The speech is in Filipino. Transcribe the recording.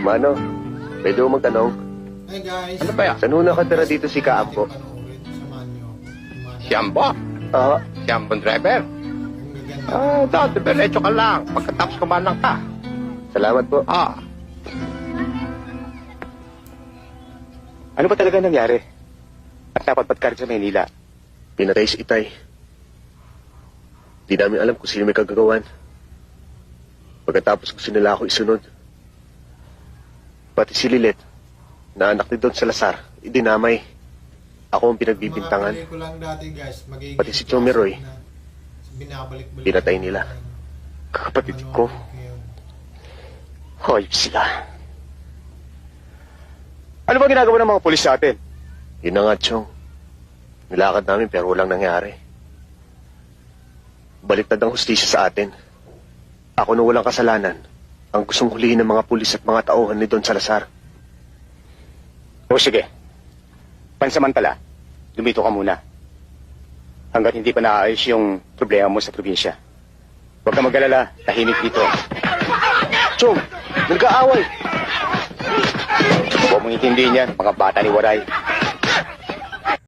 Mano, pwede mo magtanong? Hey guys. Ano ba yan? Saan ho nakatira dito si Kaapo? Siyambo? Oo. Siyambong driver? Ang gaganda. Diretso ka lang. Pagkatapos kumain lang ka. Salamat po. Ano ba talaga nangyari? At napatpat ka rin sa Maynila? Pinatay si Itay. Di namin alam kung sino may kagagawan. Pagkatapos gusto nila ako isunod. Pati si Lilet, na anak ni Don Salazar, idinamay. Ako ang pinagbibintangan. Mga pelikulang dati guys, magiging Pati si Chomeroy, na binabalik-balik. pinatay nila. Kapatid ko. Hoy, sila. Ano ba ginagawa ng mga pulis sa atin? Yun na nga, Chong. Nilakad namin pero walang nangyari. Baliktad ang hustisya sa atin. Ako na walang kasalanan ang gustong hulihin ng mga pulis at mga tauhan ni Don Salazar. O sige. Pansamantala, lumito ka muna. Hanggat hindi pa naayos yung problema mo sa probinsya. Huwag ka mag-alala, tahimik dito. Chong, nagkaaway. Huwag mong intindihin yan, mga bata ni Waray.